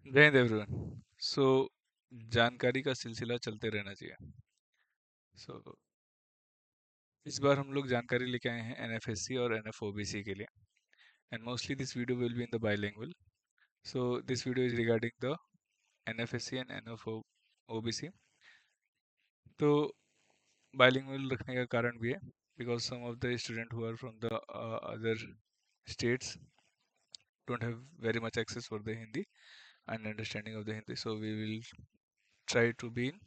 जय हिंद एवरीवन। सो जानकारी का सिलसिला चलते रहना चाहिए। सो इस बार हम लोग जानकारी लेके आए हैं एनएफएससी और एनएफओबीसी के लिए, and mostly this video will be in the bilingual. So this video is regarding the NFSC and NFOBC. तो बाइलिंगुअल रखने का कारण भी है because some of the student who are from the other states don't have very much access for the Hindi and understanding of the Hindi, so we will try to be in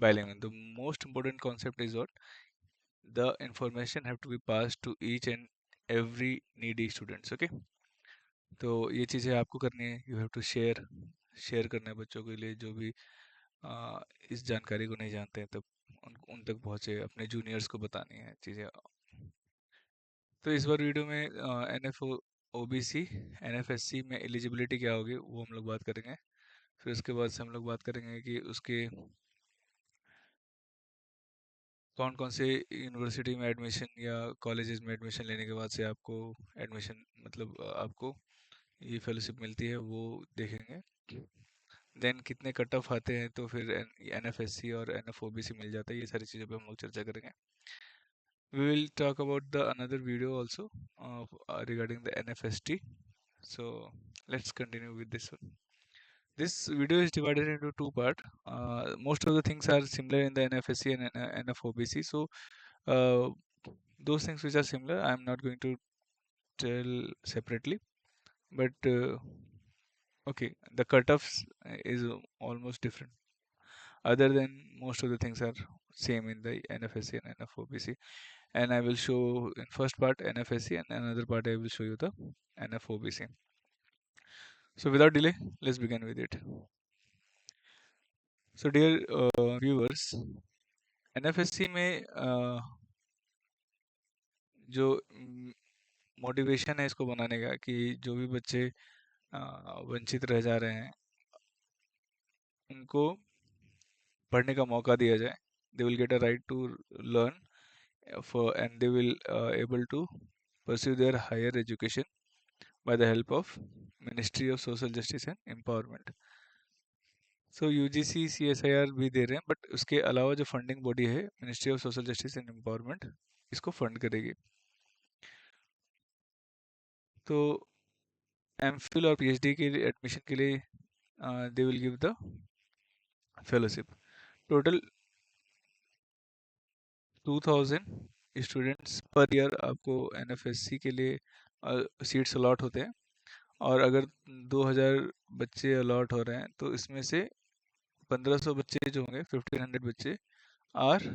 bilingual. The most important concept is what the information have to be passed to each and every needy students. Okay, तो ये चीज़ें आपको करनी है। You have to share share करना है बच्चों के लिए जो भी इस जानकारी को नहीं जानते हैं, तब उन तक पहुँचे, अपने जूनियर्स को बतानी है चीज़ें। तो इस बार वीडियो में N F O B C N F S C में एलिजिबिलिटी क्या होगी वो हम लोग बात करेंगे। फिर उसके बाद से हम लोग बात करेंगे कि उसके कौन कौन से यूनिवर्सिटी में एडमिशन या कॉलेजेस में एडमिशन लेने के बाद से आपको एडमिशन मतलब आपको ये फेलोशिप मिलती है वो देखेंगे। देन कितने कट ऑफ आते हैं तो फिर एन एफ एस सी और N F O B C मिल जाता है। ये सारी चीज़ों पे हम लोग चर्चा करेंगे। We will talk about the another video also regarding the N F S T. So let's continue with this one. This video is divided into two parts. Most of the things are similar in the NFSC and NFOBC. So uh, those things which are similar, I am not going to tell separately. But okay, the cutoffs is almost different. Other than most of the things are same in the NFSC and NFOBC. And I will show in first part NFSC and another part I will show you the NFOBC. So without delay, let's begin with it. So dear viewers, एनएफएससी में जो motivation है इसको बनाने का कि जो भी बच्चे वंचित रह जा रहे हैं उनको पढ़ने का मौका दिया जाए। They will get a right to learn for and they will able to pursue their higher education by the help of Ministry of Social Justice and Empowerment. So UGC CSIR भी दे रहे हैं, बट उसके अलावा जो funding body है ministry of social justice and empowerment इसको fund करेगी। तो एमफिल और पीएचडी के लिए एडमिशन के लिए they will give the fellowship. Total 2000 students per year आपको एनएफएससी के लिए सीट्स अलॉट होते हैं। और अगर 2000 बच्चे अलॉट हो रहे हैं तो इसमें से 1500 बच्चे जो होंगे 1500 बच्चे are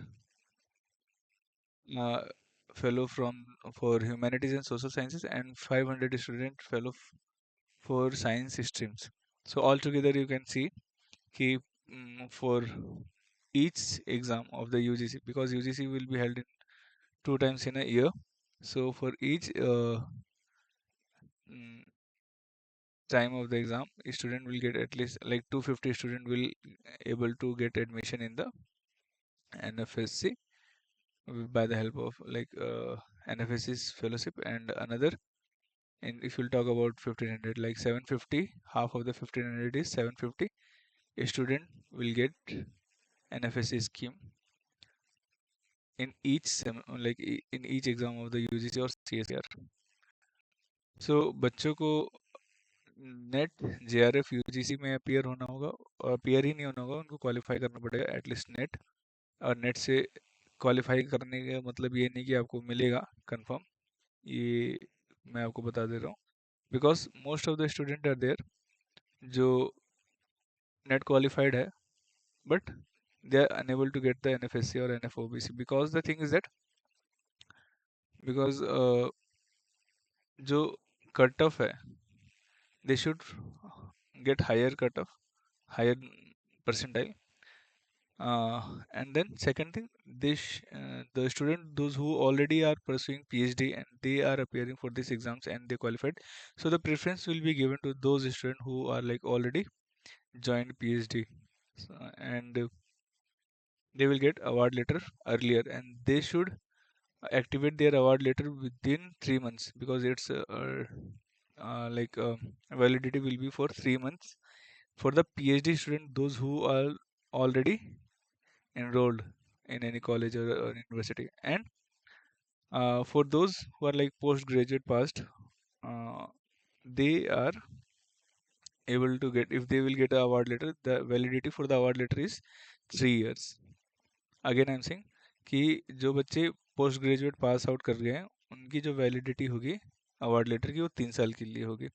fellow from for humanities and social sciences, and 500 student fellow for science streams. So altogether you can see कि for each exam of the UGC, because UGC will be held in 2 times in a year, so for each mm, time of the exam, a student will get at least like 250 student will able to get admission in the NFSC by the help of like NFSC's fellowship. And another, and if you'll talk about 1500, like 750, half of the 1500 is 750, a student will get an FSC scheme in each in each exam of the UGC or CSR. So बच्चों को net JRF UGC में appear होना होगा, और appear ही नहीं होना होगा, उनको क्वालिफाई करना पड़ेगा एटलीस्ट नेट। और नेट से क्वालिफाई करने का मतलब ये नहीं कि आपको मिलेगा कंफर्म, ये मैं आपको बता दे रहा हूँ। Because most of the student are there जो नेट क्वालिफाइड है, but they are unable to get the NFSC or NFOBC, because the thing is that because जो कट ऑफ है they should get higher cut off, higher percentile. And then second thing, the student those who already are pursuing PhD and they are appearing for these exams and they qualified, so the preference will be given to those students who are like already joined PhD. And they will get award letter earlier, and they should activate their award letter within 3 months, because it's validity will be for 3 months for the PhD student, those who are already enrolled in any college or university, and for those who are like postgraduate passed, uh, they are able to get, if they will get a award letter, the validity for the award letter is 3 years. Again I am saying कि जो बच्चे post graduate pass out कर गए हैं उनकी जो validity होगी award letter की वो 3 साल के लिए होगी।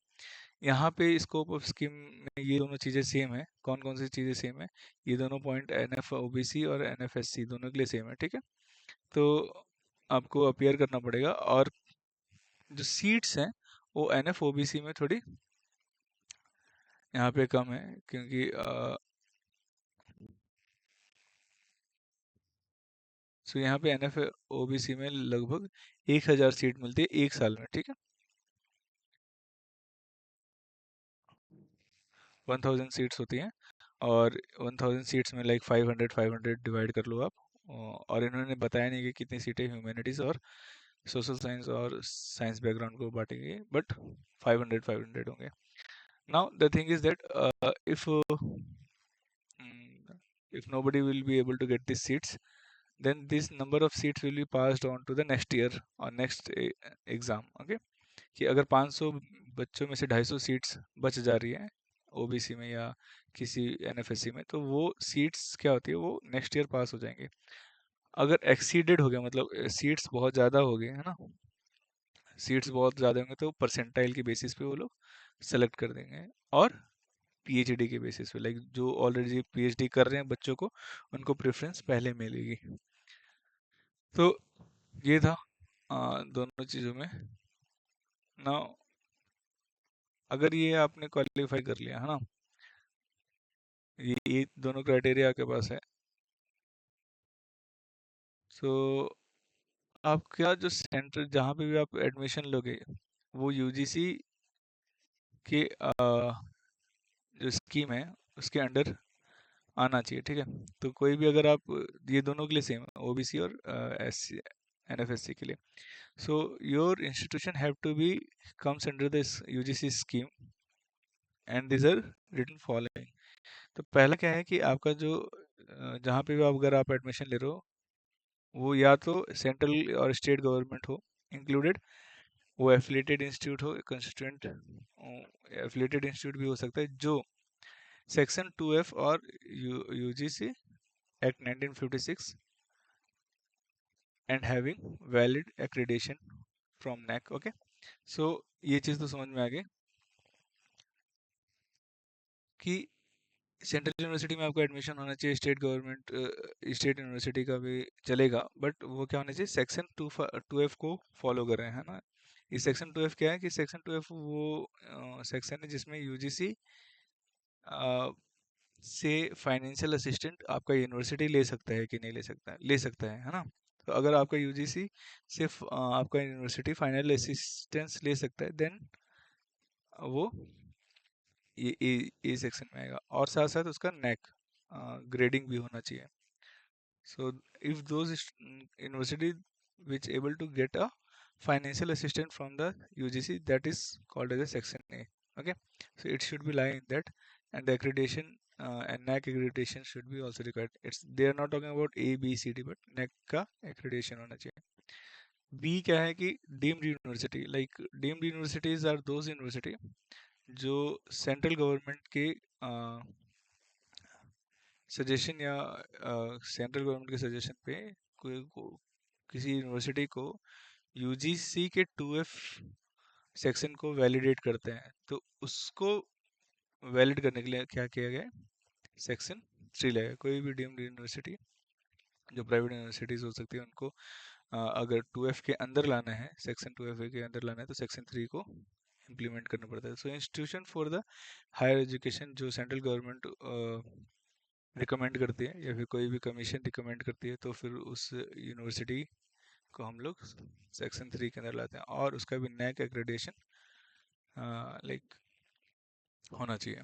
यहाँ पे स्कोप ऑफ स्कीम में ये दोनों चीज़ें सेम है। कौन कौन सी चीज़ें सेम है? ये दोनों पॉइंट NF OBC और NF SC दोनों के लिए सेम है, ठीक है। तो आपको अपियर करना पड़ेगा, और जो सीट्स हैं वो NF OBC में थोड़ी यहाँ पे कम है, क्योंकि सो यहाँ पे NF OBC में लगभग 1000 सीट मिलती है 1 साल में, ठीक है। 1000 सीट्स होती हैं, और 1000 सीट्स में लाइक 500 डिवाइड कर लो आप। और इन्होंने बताया नहीं कि कितनी सीटें ह्यूमैनिटीज़ और सोशल साइंस और साइंस बैकग्राउंड को बांटेंगे, बट 500 होंगे। Now the thing is that if nobody will be able to get these seats, then this number of seats will be passed on to the next year or next exam, okay। कि अगर 500 बच्चों में से 250 seats बच जा रही है OBC में या किसी एनएफएससी में, तो वो सीट्स क्या होती है, वो नेक्स्ट ईयर पास हो जाएंगे। अगर एक्सीडेड हो गया, मतलब सीट्स बहुत ज़्यादा हो गए है ना, सीट्स बहुत ज़्यादा होंगे, तो परसेंटाइल के बेसिस पे वो लोग सेलेक्ट कर देंगे, और पीएचडी के बेसिस पे, लाइक जो ऑलरेडी पीएचडी कर रहे हैं बच्चों को, उनको प्रेफरेंस पहले मिलेगी। तो ये था दोनों चीज़ों में ना। अगर ये आपने क्वालिफाई कर लिया है ना, ये दोनों क्राइटेरिया आपके पास है, सो आपका जो सेंटर जहाँ पे भी आप एडमिशन लोगे, वो यूजीसी के जो स्कीम है उसके अंडर आना चाहिए, ठीक है। तो कोई भी अगर आप, ये दोनों के लिए सेम है, ओबीसी और एससी एनएफएससी के लिए। So your institution have to be comes under this UGC scheme, and this are written following. तो पहला क्या है कि आपका जो जहाँ पे भी आप, अगर आप एडमिशन ले रहे हो, वो या तो सेंट्रल और स्टेट गवर्नमेंट हो इंक्लूडेड, वो एफिलिएटेड इंस्टीट्यूट हो, कंस्टिट्यूएंट एफिलिएटेड इंस्टीट्यूट भी हो सकता है, जो सेक्शन 2F और UGC act 1956 and having valid accreditation from NAC, okay. So ये चीज़ तो समझ में आ गई कि सेंट्रल यूनिवर्सिटी में आपका एडमिशन होना चाहिए, स्टेट गवर्नमेंट स्टेट यूनिवर्सिटी का भी चलेगा, बट वो क्या होना चाहिए, सेक्शन 2F को फॉलो कर रहे हैं, है ना। इस सेक्शन 2F क्या है कि सेक्शन 2F वो सेक्शन है जिसमें यूजीसी से फाइनेंशियल असिस्टेंट आपका यूनिवर्सिटी ले सकता है कि नहीं ले सकता है, ले सकता है ना। तो अगर आपका यूजीसी सिर्फ आपका यूनिवर्सिटी फाइनल असिस्टेंस ले सकता है, देन वो ये सेक्शन में आएगा, और साथ साथ उसका नेक ग्रेडिंग भी होना चाहिए। So if those university which able to get a financial assistance from the UGC, that is called as a section A. Okay, so it should be lying in that, and the accreditation and NAC accreditation should be also required. It's they are not talking about A, B, C, D, but NAC का accreditation होना चाहिए। B क्या है कि deemed university, like deemed universities are those university जो central government के suggestion या central government के सजेशन पे किसी यूनिवर्सिटी को यूजीसी के 2F सेक्शन को वैलिडेट करते हैं, तो उसको वैलिड करने के लिए क्या किया गया, सेक्शन 3 लगेगा। कोई भी डीम्ड यूनिवर्सिटी, जो प्राइवेट यूनिवर्सिटीज हो सकती है, उनको अगर 2F के अंदर लाना है, सेक्शन 2F के अंदर लाना है, तो सेक्शन 3 को इम्प्लीमेंट करना पड़ता है। So institution for the higher education जो सेंट्रल गवर्नमेंट रिकमेंड करती है, या फिर कोई भी कमीशन रिकमेंड करती है, तो फिर उस यूनिवर्सिटी को हम लोग सेक्शन 3 के अंदर लाते हैं, और उसका भी नैक एक्रेडिटेशन लाइक होना चाहिए।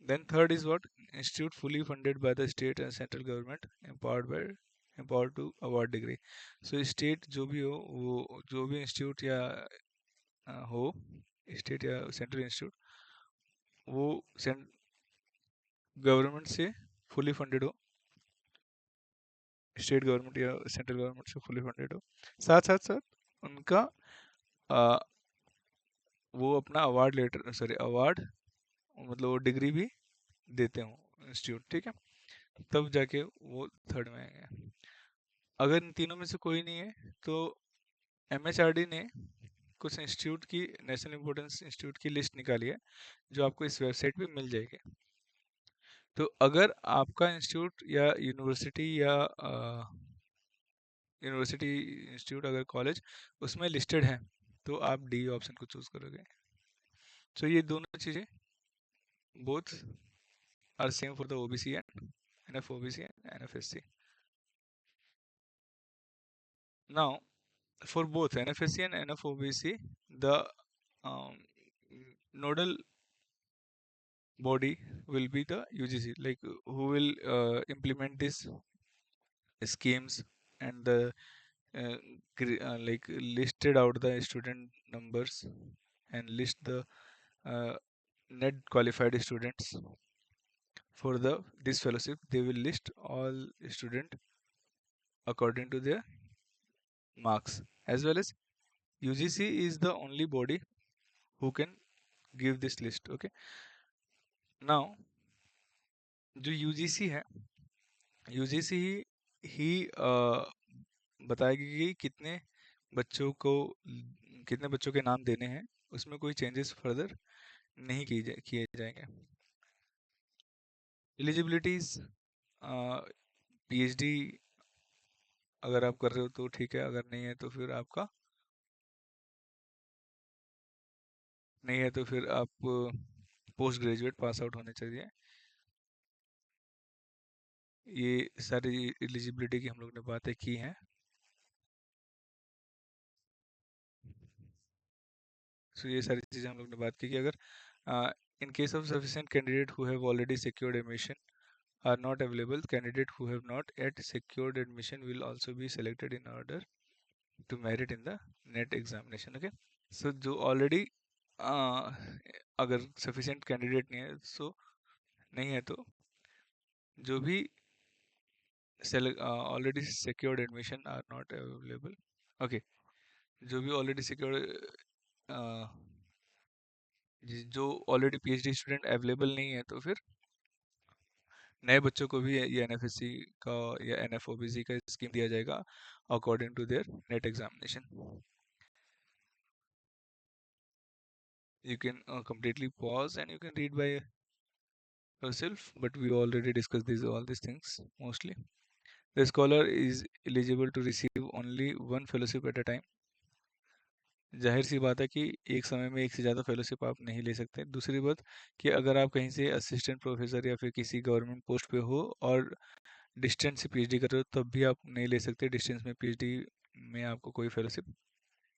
Then third is what, institute fully funded by the state and central government, empowered to award degree. So state जो भी हो, वो जो भी इंस्टीट्यूट या हो, स्टेट या सेंट्रल इंस्टीट्यूट, वो गवर्नमेंट से फुली फंडेड हो, स्टेट गवर्नमेंट या सेंट्रल गवर्नमेंट से फुली फंडेड हो, साथ साथ साथ उनका आ, वो अपना अवार्ड लेटर, सॉरी अवार्ड, मतलब वो डिग्री भी देते हो इंस्टीट्यूट, ठीक है, तब जाके वो थर्ड में आएंगे। अगर इन तीनों में से कोई नहीं है तो एमएचआरडी ने कुछ इंस्टीट्यूट की, नेशनल इंपॉर्टेंस इंस्टीट्यूट की लिस्ट निकाली है, जो आपको इस वेबसाइट पे मिल जाएगी। तो अगर आपका इंस्टीट्यूट या यूनिवर्सिटी या यूनिवर्सिटी इंस्टीट्यूट, अगर कॉलेज उसमें लिस्टेड है, तो आप डी ऑप्शन को चूज करोगे। तो ये दोनों चीज़ें both are same for the OBC and NFOBC and NFSC. Now for both NFSC and NFOBC, the um, nodal body will be the UGC, like who will implement these schemes and the like listed out the student numbers and list the uh, net qualified students for the this fellowship. They will list all student according to their marks, as well as UGC is the only body who can give this list. Okay, now जो UGC है, UGC ही बताएगी कि कितने बच्चों के नाम देने हैं, उसमें कोई चेंजेस फर्दर नहीं किए जाएंगे। एलिजिबिलिटीज, पीएचडी अगर आप कर रहे हो तो ठीक है, अगर नहीं है तो फिर आपका नहीं है तो फिर आप पोस्ट ग्रेजुएट पास आउट होने चाहिए। ये सारी एलिजिबिलिटी की हम लोग ने बातें की हैं। सो ये सारी चीज़ें हम लोग ने बात की कि अगर in case of sufficient candidate who have already secured admission are not available, candidate who have not yet secured admission will also be selected in order to merit in the net examination. Okay, so जो already अगर sufficient candidate नहीं है, so नहीं है तो जो भी already secured admission are not available. Okay, जो भी already secured जो ऑलरेडी पीएचडी स्टूडेंट अवेलेबल नहीं है, तो फिर नए बच्चों को भी ये एनएफएससी का या एनएफओबीसी का स्कीम दिया जाएगा according to their NET examination. You can completely pause and you can read by yourself, but we already discussed all these things mostly. The scholar is eligible to receive only one fellowship at a time. जाहिर सी बात है कि एक समय में एक से ज़्यादा फेलोशिप आप नहीं ले सकते। दूसरी बात कि अगर आप कहीं से असिस्टेंट प्रोफेसर या फिर किसी गवर्नमेंट पोस्ट पे हो और डिस्टेंस से पीएचडी कर रहे हो, तब भी आप नहीं ले सकते। डिस्टेंस में पीएचडी में आपको कोई फेलोशिप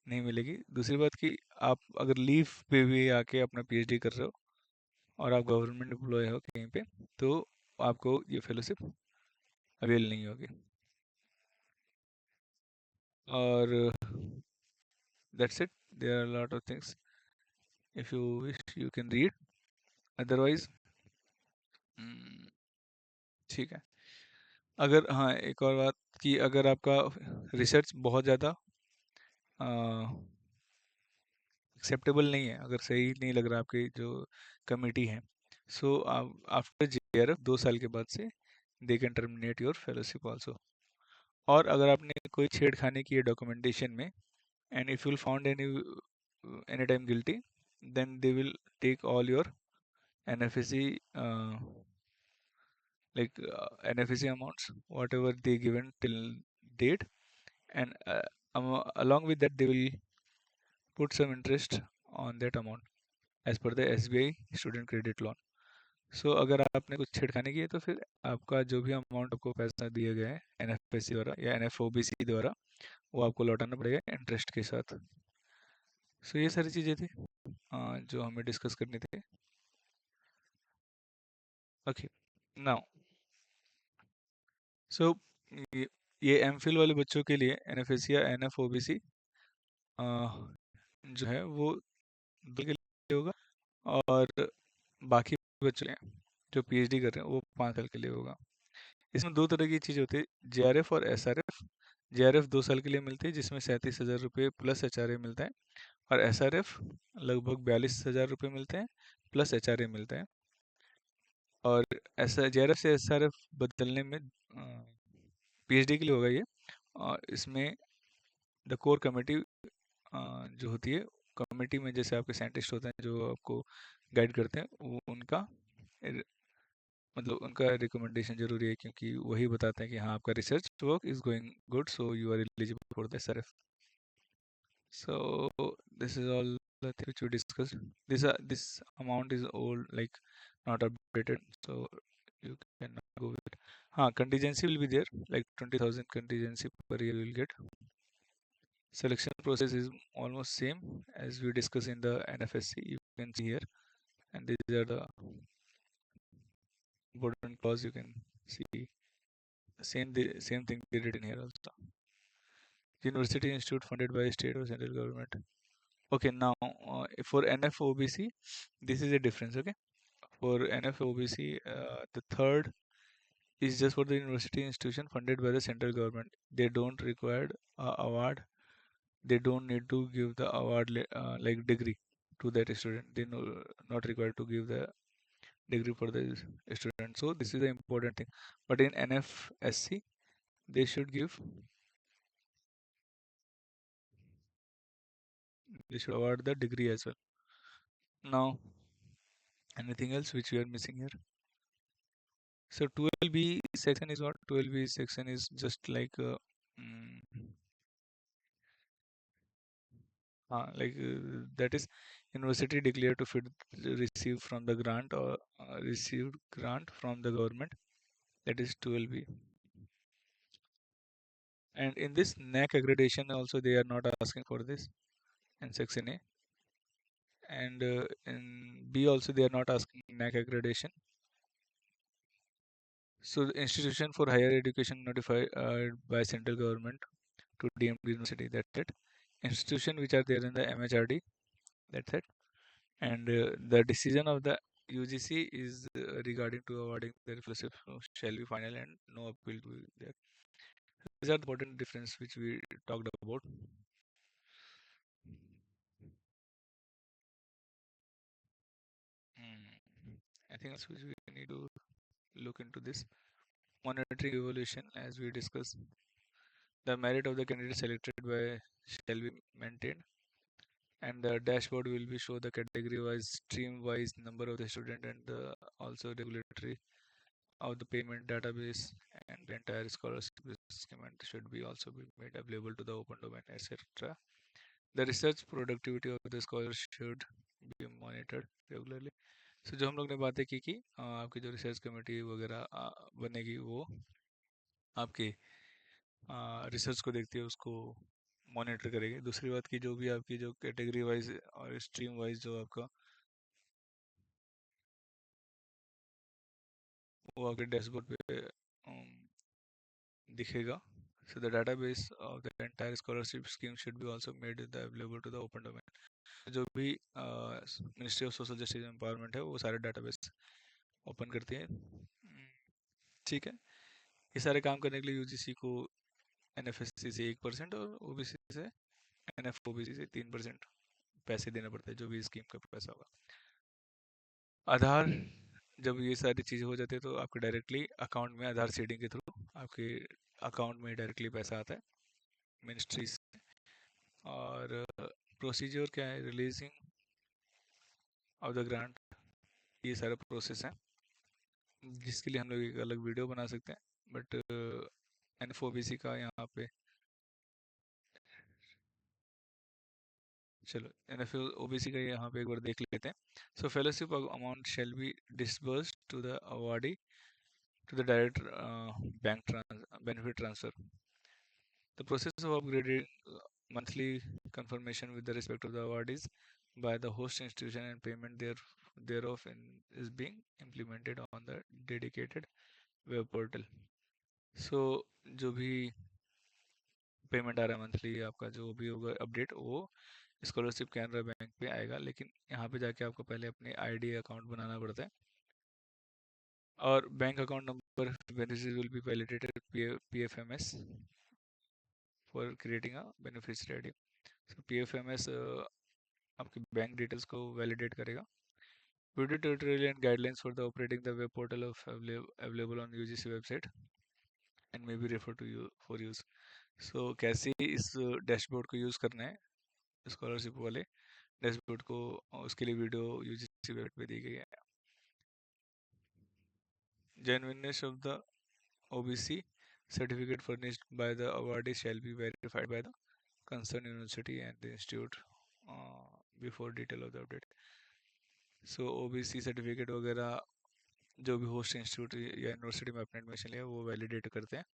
नहीं मिलेगी। दूसरी बात कि आप अगर लीव पे भी आके अपना पीएचडी कर रहे हो और आप गवर्नमेंट एम्प्लॉय हो कहीं पे, तो आपको ये फेलोशिप अवेल नहीं होगी। और that's it, there are lot of things, if you wish you can read, otherwise ठीक है। अगर हाँ, एक और बात कि अगर आपका रिसर्च बहुत ज़्यादा एक्सेप्टेबल नहीं है, अगर सही नहीं लग रहा आपकी जो कमेटी है, सो आफ्टर जेआरएफ 2 साल के बाद से they can terminate your fellowship also. और अगर आपने कोई छेड़खानी की है डॉक्यूमेंटेशन में, and if you found any time guilty, then they will take all your NFSC like NFSC amounts, whatever they given till date, and along with that they will put some interest on that amount as per the SBI student credit loan. So अगर आपने कुछ छेड़खानी की है, तो फिर आपका जो भी अमाउंट आपको पैसा दिया गया है एनएफएससी द्वारा या एनएफओबीसी द्वारा, वो आपको लौटाना पड़ेगा इंटरेस्ट के साथ। सो ये सारी चीज़ें थी जो हमें डिस्कस करनी थी। ओके, नाउ सो ये एमफिल वाले बच्चों के लिए एनएफएससी या एनएफओबीसी जो है वो दो के लिए होगा, और बाकी बच्चे हैं जो पीएचडी कर रहे हैं वो 5 साल के लिए होगा। इसमें दो तरह की चीज़ होती है, जेआरएफ और एसआरएफ। जेआरएफ 2 साल के लिए मिलती है जिसमें 37,000 रुपये प्लस एचआरए मिलता है, और एसआरएफ लगभग 42,000 रुपये मिलते हैं प्लस एचआरए मिलता है। और ऐसा जेआरएफ से एसआरएफ बदलने में पीएचडी के लिए होगा ये। और इसमें द कोर कमेटी जो होती है, कमेटी में जैसे आपके साइंटिस्ट होते हैं जो आपको गाइड करते हैं, वो उनका रि- मतलब उनका रिकमेंडेशन जरूरी है, क्योंकि वही बताते हैं कि हाँ आपका research work is going good, so you are eligible for the SRF. So this is all the thing which we discussed. This amount is old, like not updated, so you cannot go with it. Contingency will be there, like 20,000 contingency per year you will get. Selection process is almost same as we discussed in the NFSC. You can see here, and these are the important clause you can see. Same thing they did in here also. University institute funded by state or central government. Okay, now for NFOBC, this is a difference. Okay, for NFOBC, the third is just for the university institution funded by the central government. They don't require award. They don't need to give the award like degree to that student. They not required to give the degree for the student. So this is the important thing. But in NFSC, they should give. They should award the degree as well. Now, anything else which we are missing here? So 12B section is what? 12B section is just like that is university declared to fit receive from the grant or received grant from the government. That is 12B. And in this NAC accreditation also they are not asking for this in section A. And in B also they are not asking NAC accreditation. So the institution for higher education notified by central government to deemed university. That's it. Institution which are there in the MHRD. That's it. And the decision of the UGC is regarding to awarding the fellowship shall be final and no appeal to be there. These are the important difference which we talked about. I think that's which we need to look into this. Monitoring evaluation, as we discussed, the merit of the candidate selected by shall be maintained, and the dashboard will be show the category wise, stream wise number of the student, and also regulatory of the payment database, and the entire scholarship scheme should be also be made available to the open domain, etc. The research productivity of the scholars should be monitored regularly. So जो हम लोग ने बातें की कि आपकी जो research committee वगैरह बनेगी वो आपकी रिसर्च को देखती है, उसको मॉनिटर करेगी। दूसरी बात की जो भी आपकी जो कैटेगरी वाइज और स्ट्रीम वाइज जो आपका वो आपके डैशबोर्ड पे दिखेगा. So the database of the entire scholarship scheme should be also made available to the open domain. जो भी ministry of social justice empowerment है वो सारे डाटाबेस ओपन करती है. ठीक है. ये सारे काम करने के लिए यूजीसी को एनएफएससी से 1% और ओबीसी से एनएफओबीसी से 3% पैसे देना पड़ता है, जो भी स्कीम का पैसा होगा. आधार, जब ये सारी चीज़ें हो जाती है तो आपके डायरेक्टली अकाउंट में आधार सीडिंग के थ्रू आपके अकाउंट में डायरेक्टली पैसा आता है मिनिस्ट्री से. और प्रोसीजर क्या है, रिलीजिंग ऑफ द ग्रांट, ये सारा प्रोसेस है जिसके लिए हम लोग एक अलग वीडियो बना सकते हैं. बट एनएफओबीसी का यहाँ पे चलो एनएफओबीसी का यहाँ पे एक बार देख लेते हैं. So fellowship amount shall be disbursed to the awardee to the direct benefit transfer. The process of upgrading monthly confirmation with the respect of the awardees by the host institution and payment thereof is being implemented on the dedicated web portal. So जो भी payment आ रहा है monthly आपका जो भी होगा update वो scholarship Canara bank पे आएगा, लेकिन यहाँ पे जाके आपको पहले अपने आईडी अकाउंट बनाना पड़ता है. और bank account number beneficiary will be validated PFMS for creating a beneficiary ID. So PFMS आपकी बैंक डिटेल्स को वैलिडेट करेगा. Video tutorial and guidelines for the operating the web portal of available on UGC website and may be referred to you for use. So कैसे इस dashboard को use करना है scholarship वाले dashboard को, उसके लिए वीडियो यूजीसी वेबसाइट पे दी गई है. Genuineness of the OBC certificate furnished by the awardee shall be verified by the concerned university and the institute before detail of the update. So OBC certificate वगैरह जो भी host institute या university में अपने admission लिया वो validate करते हैं.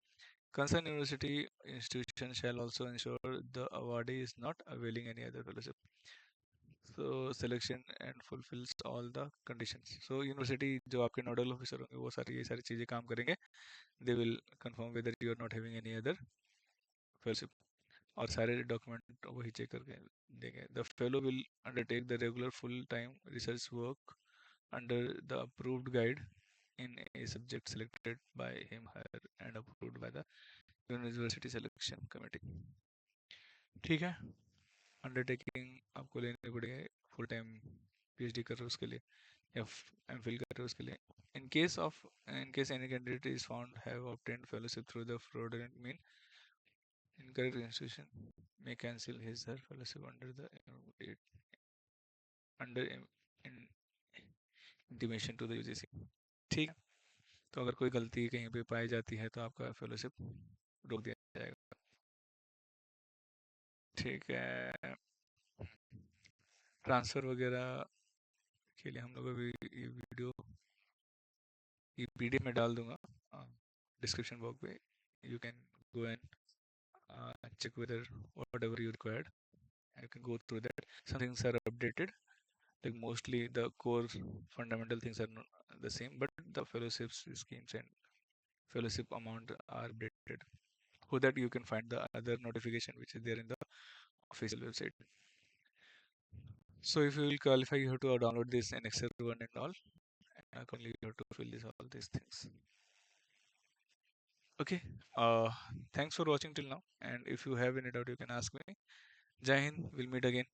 Concerned university institution shall also ensure the awardee is not availing any other fellowship. So selection and fulfills all the conditions. So university जो आपके नोडल ऑफिसर होंगे वो सारी ये सारी चीज़ें काम करेंगे. They will confirm whether you are not having any other fellowship. और सारे डॉक्यूमेंट वही चेक करके देंगे. The fellow will undertake the regular full-time research work under the approved guide in a subject selected by him, her and approved by the university selection committee. ठीक है. Undertaking आपको लेनी पड़ेगी फुल टाइम पीएचडी कर रहे हो उसके लिए या एमफिल कर रहे हो उसके लिए. In case any candidate is found have obtained fellowship through the fraudulent mean, incorrect institution may cancel his her fellowship under intimation to the UGC. ठीक है. तो अगर कोई गलती कहीं पे पाई जाती है तो आपका फेलोशिप रोक दिया जाएगा. ठीक है. ट्रांसफ़र वगैरह के लिए हम लोग अभी ये वीडियो ये पीडीएफ में डाल दूंगा डिस्क्रिप्शन बॉक्स पे. You can go and check whether whatever you required you can go through that. Some things are updated, like mostly the core fundamental things are not the same, but the fellowships schemes and fellowship amount are updated so that you can find the other notification which is there in the official website. So if you will qualify you have to download this in Excel one and all, and accordingly you have to fill this all these things. Okay, thanks for watching till now, and if you have any doubt you can ask me. Jai Hind, we'll meet again.